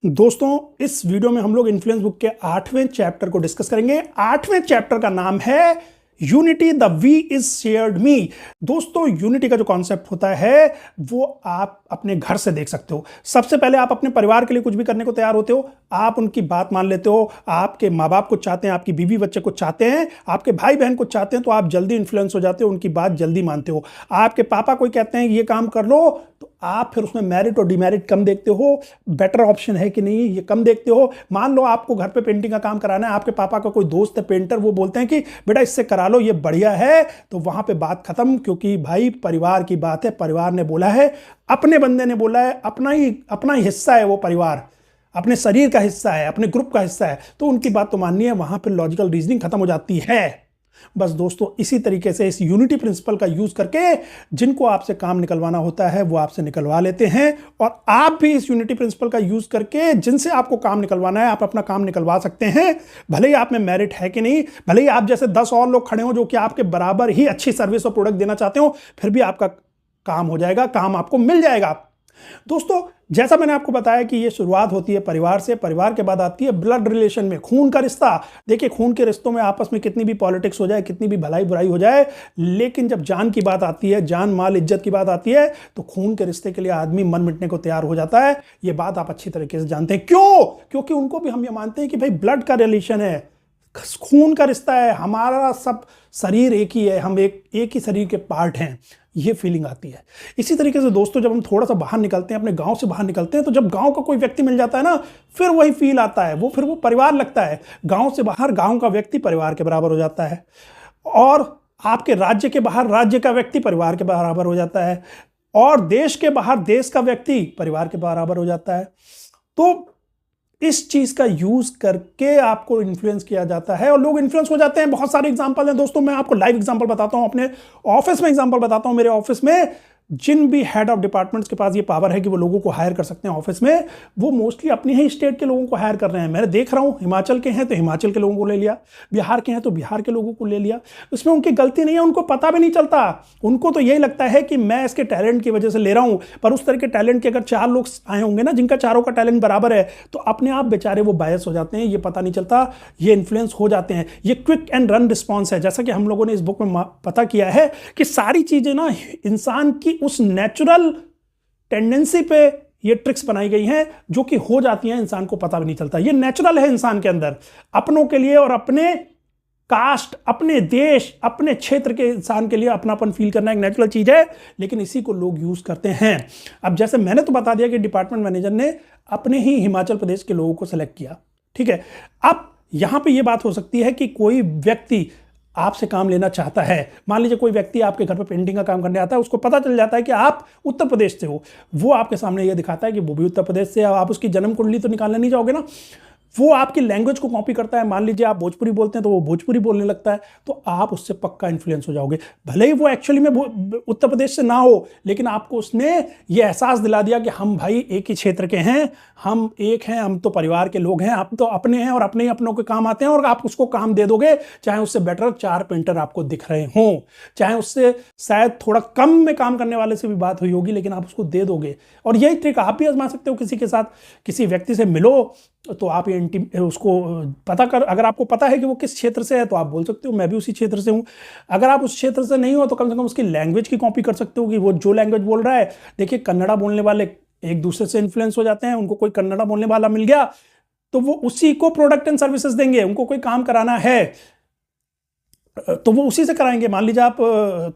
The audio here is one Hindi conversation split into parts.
दोस्तों, इस वीडियो में हम लोग इन्फ्लुएंस बुक के 8वें चैप्टर को डिस्कस करेंगे। 8वें चैप्टर का नाम है unity, the we is shared me. दोस्तों, यूनिटी का जो कॉन्सेप्ट होता है वो आप अपने घर से देख सकते हो। सबसे पहले आप अपने परिवार के लिए कुछ भी करने को तैयार होते हो, आप उनकी बात मान लेते हो। आपके माँ बाप को चाहते हैं, आपकी बीवी बच्चे को चाहते हैं, आपके भाई बहन को चाहते हैं, तो आप जल्दी इन्फ्लुएंस हो जाते हो, उनकी बात जल्दी मानते हो। आपके पापा कोई कहते हैं ये काम कर लो, तो आप फिर उसमें मेरिट और डिमेरिट कम देखते हो, बेटर ऑप्शन है कि नहीं ये कम देखते हो। मान लो आपको घर पे पेंटिंग का काम कराना है, आपके पापा का कोई दोस्त है पेंटर, वो बोलते हैं कि बेटा इससे करा लो, ये बढ़िया है, तो वहां पे बात खत्म। क्योंकि भाई परिवार की बात है, परिवार ने बोला है, अपने बंदे ने बोला है, अपना ही हिस्सा है वो परिवार, अपने शरीर का हिस्सा है, अपने ग्रुप का हिस्सा है, तो उनकी बात तो माननी है। वहां पर लॉजिकल रीजनिंग खत्म हो जाती है। बस दोस्तों, इसी तरीके से इस यूनिटी प्रिंसिपल का यूज करके जिनको आपसे काम निकलवाना होता है वो आपसे निकलवा लेते हैं, और आप भी इस यूनिटी प्रिंसिपल का यूज करके जिनसे आपको काम निकलवाना है आप अपना काम निकलवा सकते हैं। भले ही आप में मेरिट है कि नहीं, भले ही आप जैसे 10 और लोग खड़े हो जो कि आपके बराबर ही अच्छी सर्विस और प्रोडक्ट देना चाहते हो, फिर भी आपका काम हो जाएगा, काम आपको मिल जाएगा। दोस्तों, जैसा मैंने आपको बताया कि ये शुरुआत होती है परिवार से, परिवार के बाद आती है ब्लड रिलेशन में, खून का रिश्ता। देखिए, खून के रिश्तों में आपस में कितनी भी पॉलिटिक्स हो जाए, कितनी भी भलाई बुराई हो जाए, लेकिन जब जान की बात आती है, जान माल इज्जत की बात आती है, तो खून के रिश्ते के लिए आदमी मन मिटने को तैयार हो जाता है। ये बात आप अच्छी तरीके से जानते हैं। क्यों? क्योंकि उनको भी हम ये मानते हैं कि भाई ब्लड का रिलेशन है, खून का रिश्ता है, हमारा सब शरीर एक ही है, हम एक ही शरीर के पार्ट हैं, ये फीलिंग आती है। इसी तरीके से दोस्तों, जब हम थोड़ा सा बाहर निकलते हैं, अपने गांव से बाहर निकलते हैं, तो जब गांव का कोई व्यक्ति मिल जाता है ना, फिर वही फील आता है, फिर वो परिवार लगता है। गांव से बाहर गांव का व्यक्ति परिवार के बराबर हो जाता है, और आपके राज्य के बाहर राज्य का व्यक्ति परिवार के बराबर हो जाता है, और देश के बाहर देश का व्यक्ति परिवार के बराबर हो जाता है। तो इस चीज का यूज करके आपको इन्फ्लुएंस किया जाता है, और लोग इन्फ्लुएंस हो जाते हैं। बहुत सारे एग्जांपल हैं दोस्तों, मैं आपको लाइव एग्जांपल बताता हूं, अपने ऑफिस में एग्जांपल बताता हूं। मेरे ऑफिस में जिन भी हेड ऑफ डिपार्टमेंट्स के पास ये पावर है कि वो लोगों को हायर कर सकते हैं ऑफिस में, वो मोस्टली अपने ही स्टेट के लोगों को हायर कर रहे हैं। मैं देख रहा हूं, हिमाचल के हैं तो हिमाचल के लोगों को ले लिया, बिहार के हैं तो बिहार के लोगों को ले लिया। उसमें उनकी गलती नहीं है, उनको पता भी नहीं चलता। उनको तो यही लगता है कि मैं इसके टैलेंट की वजह से ले रहा हूं, पर उस तरह के टैलेंट के अगर 4 लोग आए होंगे ना, जिनका चारों का टैलेंट बराबर है, तो अपने आप बेचारे वो बायस हो जाते हैं, ये पता नहीं चलता, ये इन्फ्लुएंस हो जाते हैं। ये क्विक एंड रन रिस्पॉन्स है। जैसा कि हम लोगों ने इस बुक में पता किया है कि सारी चीजें ना इंसान की उस नेचुरल टेंडेंसी पे ये ट्रिक्स बनाई गई हैं, जो कि हो जाती हैं, इंसान को पता भी नहीं चलता। ये नेचुरल है इंसान के अंदर, अपनों के लिए और अपने कास्ट, अपने देश, अपने क्षेत्र के इंसान के लिए अपनापन फील करना एक नेचुरल चीज है, लेकिन इसी को लोग यूज करते हैं। अब जैसे मैंने तो बता दिया कि डिपार्टमेंट मैनेजर ने अपने ही हिमाचल प्रदेश के लोगों को सेलेक्ट किया, ठीक है। अब यहां पे ये बात हो सकती है कि कोई व्यक्ति आपसे काम लेना चाहता है। मान लीजिए कोई व्यक्ति आपके घर पे पेंटिंग का काम करने आता है, उसको पता चल जाता है कि आप उत्तर प्रदेश से हो, वो आपके सामने ये दिखाता है कि वो भी उत्तर प्रदेश से है। आप उसकी जन्म कुंडली तो निकालने नहीं जाओगे ना, वो आपकी लैंग्वेज को कॉपी करता है। मान लीजिए आप भोजपुरी बोलते हैं तो वो भोजपुरी बोलने लगता है, तो आप उससे पक्का इन्फ्लुएंस हो जाओगे। भले ही वो एक्चुअली में उत्तर प्रदेश से ना हो, लेकिन आपको उसने ये एहसास दिला दिया कि हम भाई एक ही क्षेत्र के हैं, हम एक हैं, हम तो परिवार के लोग हैं, आप तो अपने हैं और अपने ही अपनों के काम आते हैं, और आप उसको काम दे दोगे, चाहे उससे बेटर 4 पेंटर आपको दिख रहे हों, चाहे उससे शायद थोड़ा कम में काम करने वाले से भी बात हुई होगी, लेकिन आप उसको दे दोगे। और यही ट्रिक आप भी आजमा सकते हो। किसी के साथ, किसी व्यक्ति से मिलो तो आप ये उसको पता कर, अगर आपको पता है कि वो किस क्षेत्र से है तो आप बोल सकते हो मैं भी उसी क्षेत्र से हूं। अगर आप उस क्षेत्र से नहीं हो तो कम से कम उसकी लैंग्वेज की कॉपी कर सकते हो कि वो जो लैंग्वेज बोल रहा है। देखिए, कन्नड़ा बोलने वाले एक दूसरे से इन्फ्लुएंस हो जाते हैं। उनको कोई कन्नड़ा बोलने वाला मिल गया तो वो उसी को प्रोडक्ट एंड सर्विसेज देंगे। उनको कोई काम कराना है तो वो उसी से कराएंगे। मान लीजिए आप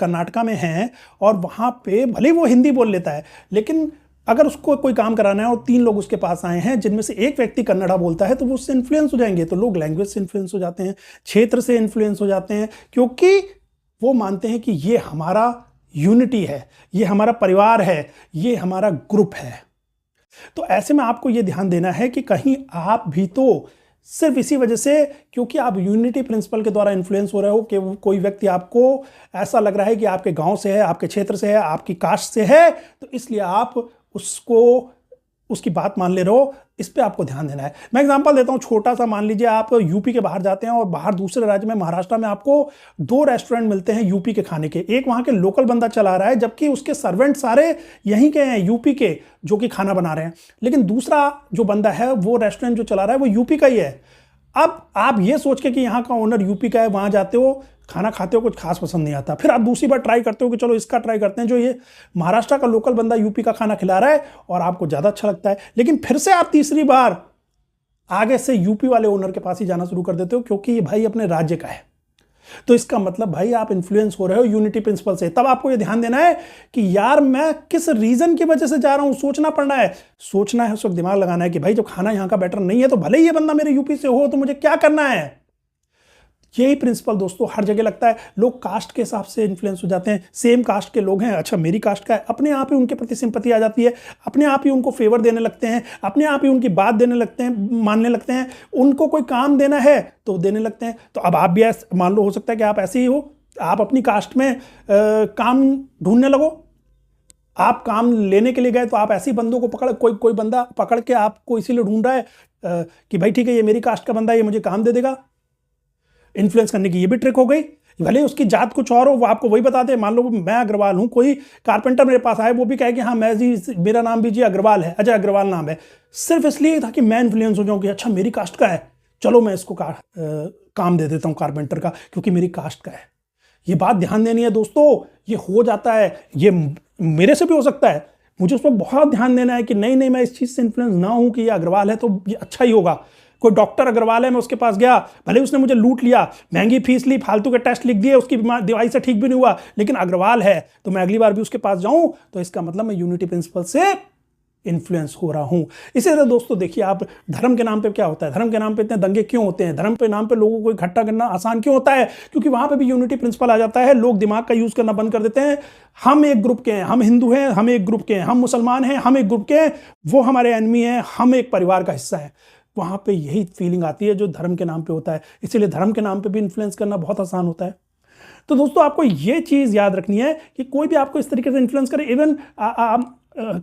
कर्नाटका में हैं और वहां पे भले वो हिंदी बोल लेता है, लेकिन अगर उसको कोई काम कराना है और 3 लोग उसके पास आए हैं जिनमें से एक व्यक्ति कन्नड़ा बोलता है, तो वो उससे इन्फ्लुएंस हो जाएंगे। तो लोग लैंग्वेज से इन्फ्लुएंस हो जाते हैं, क्षेत्र से इन्फ्लुएंस हो जाते हैं, क्योंकि वो मानते हैं कि ये हमारा यूनिटी है, ये हमारा परिवार है, ये हमारा ग्रुप है। तो ऐसे में आपको ये ध्यान देना है कि कहीं आप भी तो सिर्फ इसी वजह से, क्योंकि आप यूनिटी प्रिंसिपल के द्वारा इन्फ्लुएंस हो रहे हो, कि कोई व्यक्ति आपको ऐसा लग रहा है कि आपके गांव से है, आपके क्षेत्र से है, आपकी कास्ट से है, तो इसलिए आप उसको उसकी बात मान ले रहे हो, इस पे आपको ध्यान देना है। मैं एग्जांपल देता हूं छोटा सा। मान लीजिए आप यूपी के बाहर जाते हैं और बाहर दूसरे राज्य में, महाराष्ट्र में, आपको 2 रेस्टोरेंट मिलते हैं यूपी के खाने के। एक वहां के लोकल बंदा चला रहा है, जबकि उसके सर्वेंट सारे यहीं के हैं, यूपी के, जो कि खाना बना रहे हैं। लेकिन दूसरा जो बंदा है, वो रेस्टोरेंट जो चला रहा है, वो यूपी का ही है। अब आप ये सोच के कि यहाँ का ओनर यूपी का है, वहां जाते हो, खाना खाते हो, कुछ खास पसंद नहीं आता, फिर आप दूसरी बार ट्राई करते हो कि चलो इसका ट्राई करते हैं, जो ये महाराष्ट्र का लोकल बंदा यूपी का खाना खिला रहा है, और आपको ज्यादा अच्छा लगता है। लेकिन फिर से आप तीसरी बार आगे से यूपी वाले ओनर के पास ही जाना शुरू कर देते हो, क्योंकि ये भाई अपने राज्य का है। तो इसका मतलब भाई आप इन्फ्लुएंस हो रहे हो यूनिटी प्रिंसिपल से। तब आपको ये ध्यान देना है कि यार मैं किस रीजन की वजह से जा रहा हूं, सोचना पड़ना है। सोचना है, उस वक्त दिमाग लगाना है कि भाई जब खाना यहां का बेटर नहीं है, तो भले ही ये बंदा मेरे यूपी से हो, तो मुझे क्या करना है। यही प्रिंसिपल दोस्तों हर जगह लगता है। लोग कास्ट के हिसाब से इन्फ्लुएंस हो जाते हैं। सेम कास्ट के लोग हैं, अच्छा मेरी कास्ट का है, अपने आप ही उनके प्रति सिंपैथी आ जाती है, अपने आप ही उनको फेवर देने लगते हैं, अपने आप ही उनकी बात देने लगते हैं, मानने लगते हैं। उनको कोई काम देना है तो देने लगते हैं। तो अब आप भी मान लो, हो सकता है कि आप ऐसे ही हो, आप अपनी कास्ट में काम ढूंढने लगो। आप काम लेने के लिए गए तो आप ऐसे ही बंदों को पकड़, कोई बंदा पकड़ के आपको इसीलिए ढूंढ रहा है कि भाई ठीक है, ये मेरी कास्ट का बंदा है, ये मुझे काम दे देगा। इन्फ्लुएंस करने की ये भी ट्रिक हो गई। भले उसकी जात कुछ और हो, वो आपको वही बताते हैं। मान लो मैं अग्रवाल हूं, कोई कारपेंटर मेरे पास आए, वो भी कहे कि हाँ मैं जी, मेरा नाम भी जी अग्रवाल है, अजय अग्रवाल नाम है, सिर्फ इसलिए था कि मैं इन्फ्लुएंस हो जाऊं कि अच्छा मेरी कास्ट का है, चलो मैं इसको काम दे देता हूं कारपेंटर का, क्योंकि मेरी कास्ट का है। ये बात ध्यान देनी है दोस्तों, ये हो जाता है, ये मेरे से भी हो सकता है। मुझे उस पर बहुत ध्यान देना है कि नहीं, मैं इस चीज से इन्फ्लुएंस ना हूं कि ये अग्रवाल है तो ये अच्छा ही होगा। कोई डॉक्टर अग्रवाल है, मैं उसके पास गया, भले उसने मुझे लूट लिया, महंगी फीस ली, फालतू के टेस्ट लिख दिए, उसकी दवाई से ठीक भी नहीं हुआ, लेकिन अग्रवाल है तो मैं अगली बार भी उसके पास जाऊं, तो इसका मतलब मैं यूनिटी प्रिंसिपल से इन्फ्लुएंस हो रहा हूं। इसी तरह दोस्तों देखिए, आप धर्म के नाम पे क्या होता है, धर्म के नाम पे इतने दंगे क्यों होते हैं, धर्म के नाम पे लोगों को इकट्ठा करना आसान क्यों होता है, क्योंकि वहां पे भी यूनिटी प्रिंसिपल आ जाता है। लोग दिमाग का यूज करना बंद कर देते हैं। हम एक ग्रुप के हैं, हम हिंदू हैं, हम एक ग्रुप के हैं, हम मुसलमान हैं, हम एक ग्रुप के हैं, वो हमारे एनिमी हैं, हम एक परिवार का हिस्सा है। वहां पे यही फीलिंग आती है जो धर्म के नाम पे होता है। इसीलिए धर्म के नाम पे भी इन्फ्लुएंस करना बहुत आसान होता है। तो दोस्तों आपको ये चीज याद रखनी है कि कोई भी आपको इस तरीके से इन्फ्लुएंस करे, इवन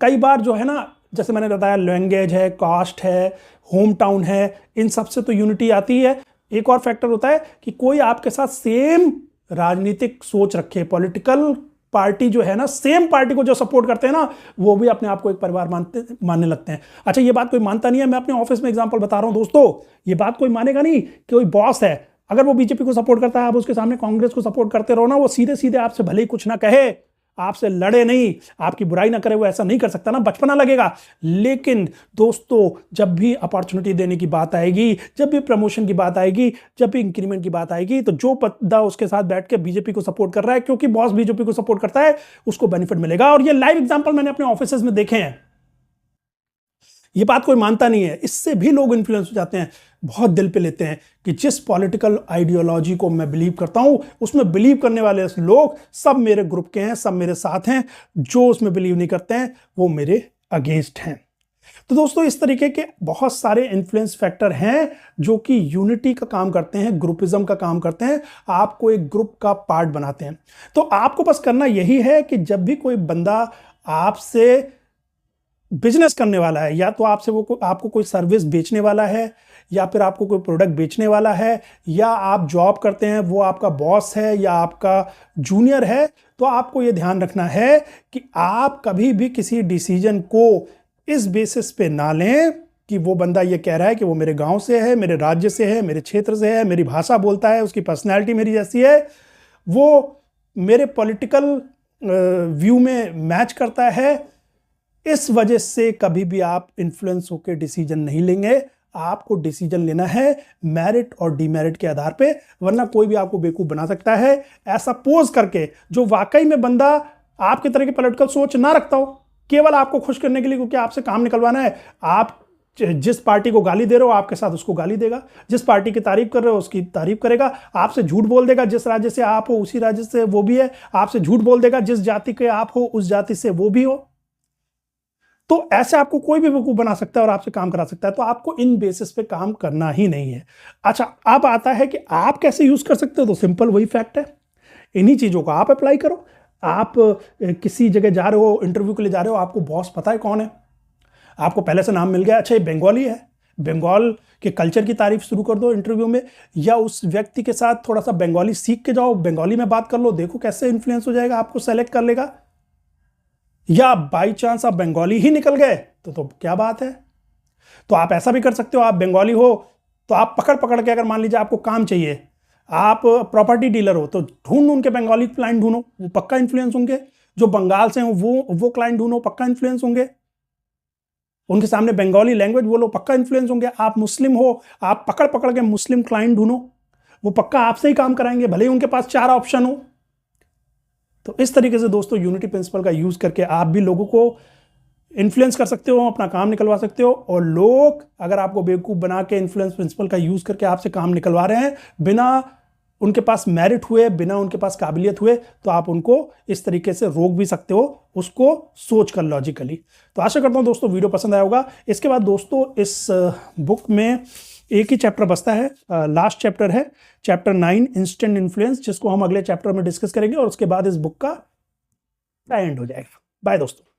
कई बार जो है ना, जैसे मैंने बताया, लैंग्वेज है, कास्ट है, होम टाउन है, इन सब से तो यूनिटी आती है। एक और फैक्टर होता है कि कोई आपके साथ सेम राजनीतिक सोच रखे, पॉलिटिकल पार्टी जो है ना, सेम पार्टी को जो सपोर्ट करते हैं ना, वो भी अपने आप को एक परिवार मानने लगते हैं। अच्छा ये बात कोई मानता नहीं है, मैं अपने ऑफिस में एग्जांपल बता रहा हूं दोस्तों, ये बात कोई मानेगा नहीं कि कोई बॉस है, अगर वो बीजेपी को सपोर्ट करता है, आप उसके सामने कांग्रेस को सपोर्ट करते रहो ना, वो सीधे सीधे आपसे भले ही कुछ ना कहे, आपसे लड़े नहीं, आपकी बुराई ना करे, वो ऐसा नहीं कर सकता ना, बचपना लगेगा। लेकिन दोस्तों जब भी अपॉर्चुनिटी देने की बात आएगी, जब भी प्रमोशन की बात आएगी, जब भी इंक्रीमेंट की बात आएगी, तो जो बंदा उसके साथ बैठ के बीजेपी को सपोर्ट कर रहा है, क्योंकि बॉस बीजेपी को सपोर्ट करता है, उसको बेनिफिट मिलेगा। और ये लाइव एग्जांपल मैंने अपने ऑफिसेज में देखे हैं। ये बात कोई मानता नहीं है, इससे भी लोग इन्फ्लुएंस हो जाते हैं, बहुत दिल पे लेते हैं कि जिस पॉलिटिकल आइडियोलॉजी को मैं बिलीव करता हूं, उसमें बिलीव करने वाले लोग सब मेरे ग्रुप के हैं, सब मेरे साथ हैं। जो उसमें बिलीव नहीं करते हैं वो मेरे अगेंस्ट हैं। तो दोस्तों इस तरीके के बहुत सारे इन्फ्लुएंस फैक्टर हैं जो कि यूनिटी का काम करते हैं, ग्रुपिज्म का काम करते हैं, आपको एक ग्रुप का पार्ट बनाते हैं। तो आपको बस करना यही है कि जब भी कोई बंदा आपसे बिजनेस करने वाला है, या तो आपसे वो आपको कोई सर्विस बेचने वाला है, या फिर आपको कोई प्रोडक्ट बेचने वाला है, या आप जॉब करते हैं, वो आपका बॉस है या आपका जूनियर है, तो आपको ये ध्यान रखना है कि आप कभी भी किसी डिसीजन को इस बेसिस पे ना लें कि वो बंदा ये कह रहा है कि वो मेरे गांव से है, मेरे राज्य से है, मेरे क्षेत्र से है, मेरी भाषा बोलता है, उसकी पर्सनैलिटी मेरी जैसी है, वो मेरे पॉलिटिकल व्यू में मैच करता है। इस वजह से कभी भी आप इन्फ्लुएंस होकर डिसीजन नहीं लेंगे। आपको डिसीजन लेना है मेरिट और डीमेरिट के आधार पे, वरना कोई भी आपको बेवकूफ बना सकता है ऐसा पोज करके, जो वाकई में बंदा आपकी तरह की पॉलिटिकल सोच ना रखता हो, केवल आपको खुश करने के लिए, क्योंकि आपसे काम निकलवाना है। आप जिस पार्टी को गाली दे रहे हो, आपके साथ उसको गाली देगा, जिस पार्टी की तारीफ कर रहे हो उसकी तारीफ करेगा, आपसे झूठ बोल देगा, जिस राज्य से आप हो उसी राज्य से वो भी है, आपसे झूठ बोल देगा, जिस जाति के आप हो उस जाति से वो भी हो। तो ऐसे आपको कोई भी बेवकूफ बना सकता है और आपसे काम करा सकता है। तो आपको इन बेसिस पे काम करना ही नहीं है। अच्छा, अब आता है कि आप कैसे यूज कर सकते हो। तो सिंपल वही फैक्ट है, इन्हीं चीजों को आप अप्लाई करो। आप किसी जगह जा रहे हो, इंटरव्यू के लिए जा रहे हो, आपको बॉस पता है कौन है, आपको पहले से नाम मिल गया, अच्छा ये बंगाली है, बंगाल के कल्चर की तारीफ शुरू कर दो इंटरव्यू में, या उस व्यक्ति के साथ थोड़ा सा बंगाली सीख के जाओ, बंगाली में बात कर लो, देखो कैसे इन्फ्लुएंस हो जाएगा, आपको सेलेक्ट कर लेगा। या बाई चांस आप बंगाली ही निकल गए तो क्या बात है। तो आप ऐसा भी कर सकते हो, आप बंगाली हो तो आप पकड़ पकड़ के, अगर मान लीजिए आपको काम चाहिए, आप प्रॉपर्टी डीलर हो तो ढूंढ उनके बंगाली क्लाइंट ढूंढो, वो पक्का इन्फ्लुएंस होंगे। जो बंगाल से हो वो क्लाइंट ढूंढो, पक्का इन्फ्लुएंस होंगे। उनके सामने बंगाली लैंग्वेज बोलो, पक्का इन्फ्लुएंस होंगे। आप मुस्लिम हो, आप पकड़ पकड़ के मुस्लिम क्लाइंट ढूंढो, वो पक्का आपसे ही काम कराएंगे, भले ही उनके पास 4 ऑप्शन हो। तो इस तरीके से दोस्तों यूनिटी प्रिंसिपल का यूज करके आप भी लोगों को इन्फ्लुएंस कर सकते हो, अपना काम निकलवा सकते हो। और लोग अगर आपको बेवकूफ बना के इन्फ्लुएंस प्रिंसिपल का यूज करके आपसे काम निकलवा रहे हैं बिना उनके पास मेरिट हुए, बिना उनके पास काबिलियत हुए, तो आप उनको इस तरीके से रोक भी सकते हो, उसको सोच कर लॉजिकली। तो आशा करता हूं दोस्तों वीडियो पसंद आया होगा। इसके बाद दोस्तों इस बुक में एक ही चैप्टर बचता है, लास्ट चैप्टर है चैप्टर 9 इंस्टेंट इन्फ्लुएंस, जिसको हम अगले चैप्टर में डिस्कस करेंगे और उसके बाद इस बुक का एंड हो जाएगा। बाय दोस्तों।